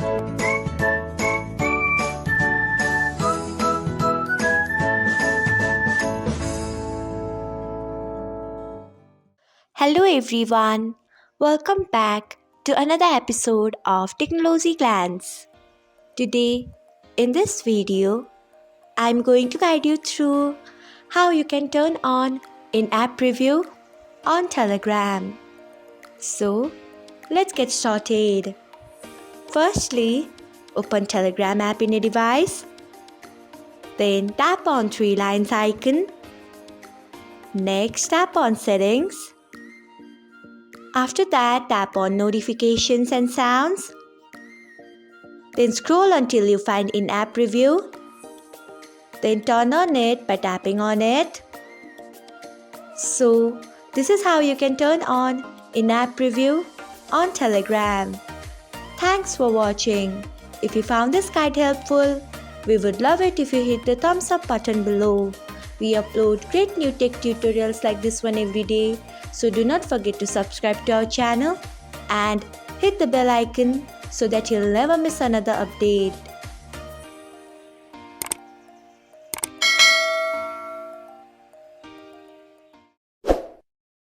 Hello everyone, welcome back to another episode of Technologyglance. Today, in this video, I'm going to guide you through how you can turn on in-app preview on Telegram. So, let's get started. Firstly, open Telegram app in a device. Then tap on three lines icon. Next, tap on settings. After that, tap on notifications and sounds. Then scroll until you find in-app preview. Then turn on it by tapping on it. So, this is how you can turn on in-app preview on Telegram. Thanks for watching. If you found this guide helpful, we would love it if you hit the thumbs up button below. We upload great new tech tutorials like this one every day, so do not forget to subscribe to our channel and hit the bell icon so that you'll never miss another update.